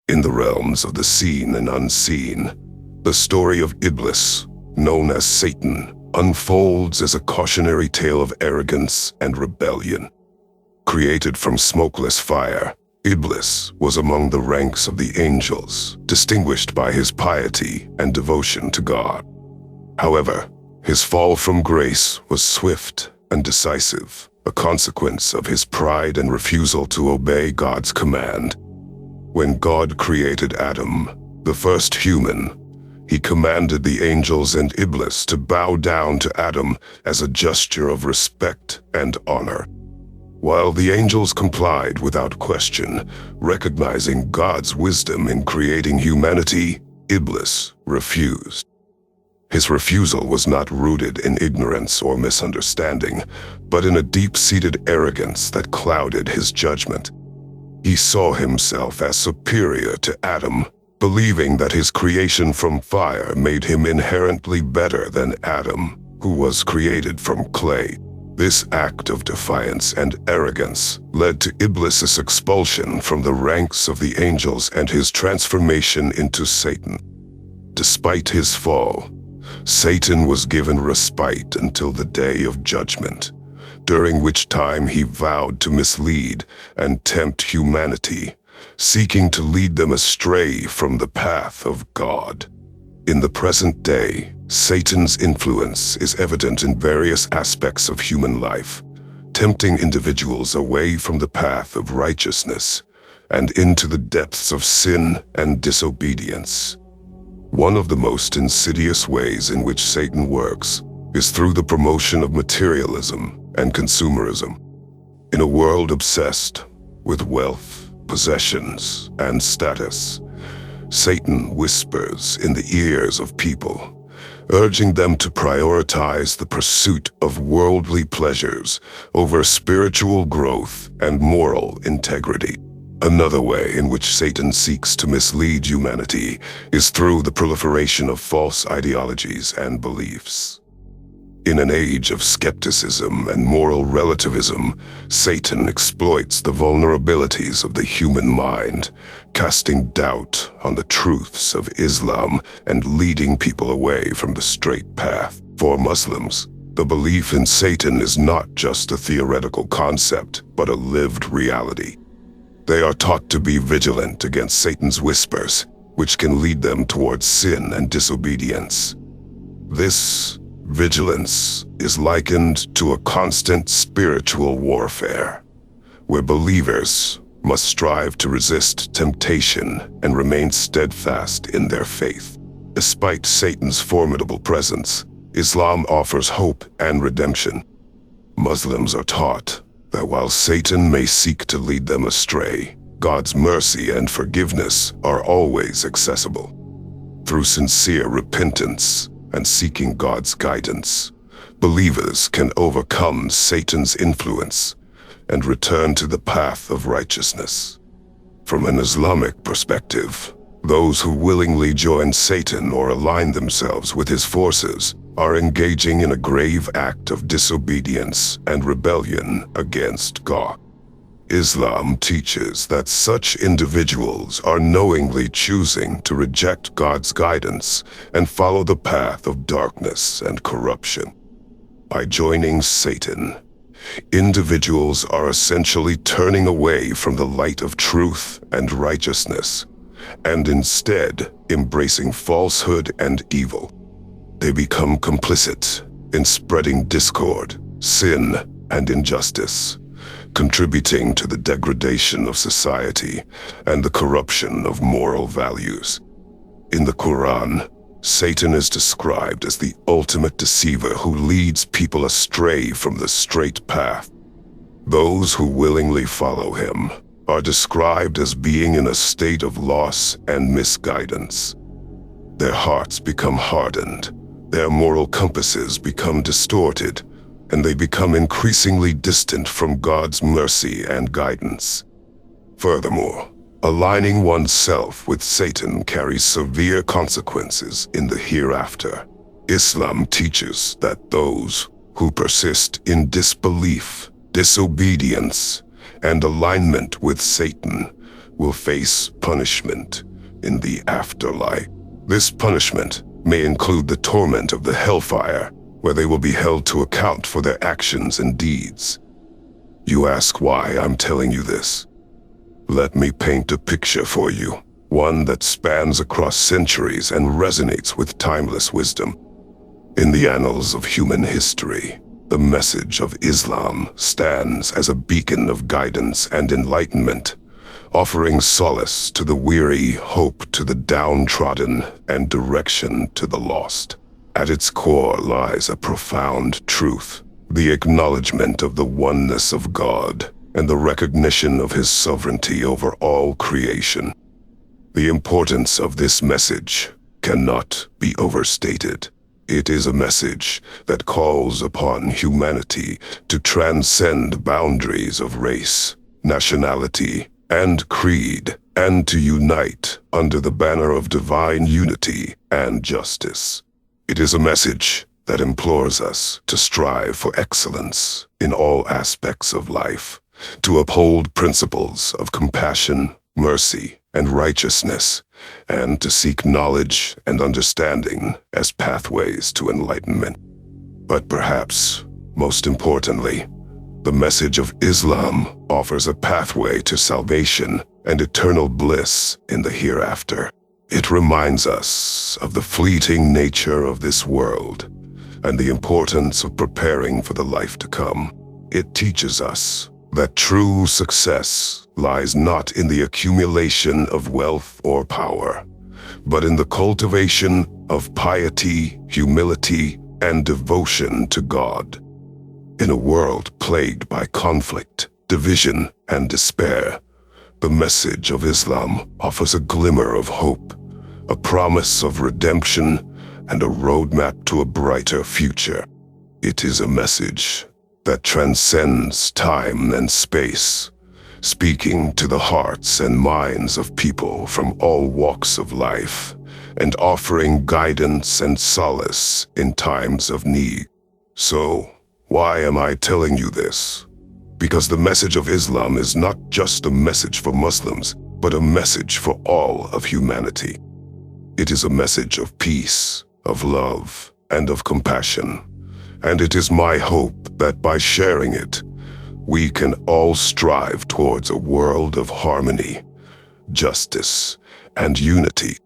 In the realms of the seen and unseen, the story of Iblis, known as Satan, unfolds as a cautionary tale of arrogance and rebellion. Created from smokeless fire, Iblis was among the ranks of the angels, distinguished by his piety and devotion to God. However, his fall from grace was swift and decisive, a consequence of his pride and refusal to obey God's command. When God created Adam, the first human, he commanded the angels and Iblis to bow down to Adam as a gesture of respect and honor. While the angels complied without question, recognizing God's wisdom in creating humanity, Iblis refused. His refusal was not rooted in ignorance or misunderstanding, but in a deep-seated arrogance that clouded his judgment. He saw himself as superior to Adam, believing that his creation from fire made him inherently better than Adam, who was created from clay. This act of defiance and arrogance led to Iblis' expulsion from the ranks of the angels and his transformation into Satan. Despite his fall, Satan was given respite until the day of judgment, during which time he vowed to mislead and tempt humanity, seeking to lead them astray from the path of God. In the present day, Satan's influence is evident in various aspects of human life, tempting individuals away from the path of righteousness and into the depths of sin and disobedience. One of the most insidious ways in which Satan works is through the promotion of materialism and consumerism. In a world obsessed with wealth, possessions, and status, Satan whispers in the ears of people, urging them to prioritize the pursuit of worldly pleasures over spiritual growth and moral integrity. Another way in which Satan seeks to mislead humanity is through the proliferation of false ideologies and beliefs. In an age of skepticism and moral relativism, Satan exploits the vulnerabilities of the human mind, casting doubt on the truths of Islam and leading people away from the straight path. For Muslims, the belief in Satan is not just a theoretical concept, but a lived reality. They are taught to be vigilant against Satan's whispers, which can lead them towards sin and disobedience. This vigilance is likened to a constant spiritual warfare, where believers must strive to resist temptation and remain steadfast in their faith. Despite Satan's formidable presence, Islam offers hope and redemption. Muslims are taught that while Satan may seek to lead them astray, God's mercy and forgiveness are always accessible. Through sincere repentance and seeking God's guidance, believers can overcome Satan's influence and return to the path of righteousness. From an Islamic perspective, those who willingly join Satan or align themselves with his forces are engaging in a grave act of disobedience and rebellion against God. Islam teaches that such individuals are knowingly choosing to reject God's guidance and follow the path of darkness and corruption. By joining Satan, individuals are essentially turning away from the light of truth and righteousness, and instead embracing falsehood and evil. They become complicit in spreading discord, sin, and injustice, contributing to the degradation of society and the corruption of moral values. In the Quran, Satan is described as the ultimate deceiver who leads people astray from the straight path. Those who willingly follow him are described as being in a state of loss and misguidance. Their hearts become hardened, their moral compasses become distorted, and they become increasingly distant from God's mercy and guidance. Furthermore, aligning oneself with Satan carries severe consequences in the hereafter. Islam teaches that those who persist in disbelief, disobedience, and alignment with Satan will face punishment in the afterlife. This punishment may include the torment of the hellfire, where they will be held to account for their actions and deeds. You ask why I'm telling you this. Let me paint a picture for you, one that spans across centuries and resonates with timeless wisdom. In the annals of human history, the message of Islam stands as a beacon of guidance and enlightenment, offering solace to the weary, hope to the downtrodden, and direction to the lost. At its core lies a profound truth, the acknowledgement of the oneness of God and the recognition of His sovereignty over all creation. The importance of this message cannot be overstated. It is a message that calls upon humanity to transcend boundaries of race, nationality, and creed, and to unite under the banner of divine unity and justice. It is a message that implores us to strive for excellence in all aspects of life, to uphold principles of compassion, mercy, and righteousness, and to seek knowledge and understanding as pathways to enlightenment. But perhaps, most importantly, the message of Islam offers a pathway to salvation and eternal bliss in the hereafter. It reminds us of the fleeting nature of this world and the importance of preparing for the life to come. It teaches us that true success lies not in the accumulation of wealth or power, but in the cultivation of piety, humility, and devotion to God. In a world plagued by conflict, division, and despair, the message of Islam offers a glimmer of hope, a promise of redemption, and a roadmap to a brighter future. It is a message that transcends time and space, speaking to the hearts and minds of people from all walks of life, and offering guidance and solace in times of need. So, why am I telling you this? Because the message of Islam is not just a message for Muslims, but a message for all of humanity. It is a message of peace, of love, and of compassion. And it is my hope that by sharing it, we can all strive towards a world of harmony, justice, and unity.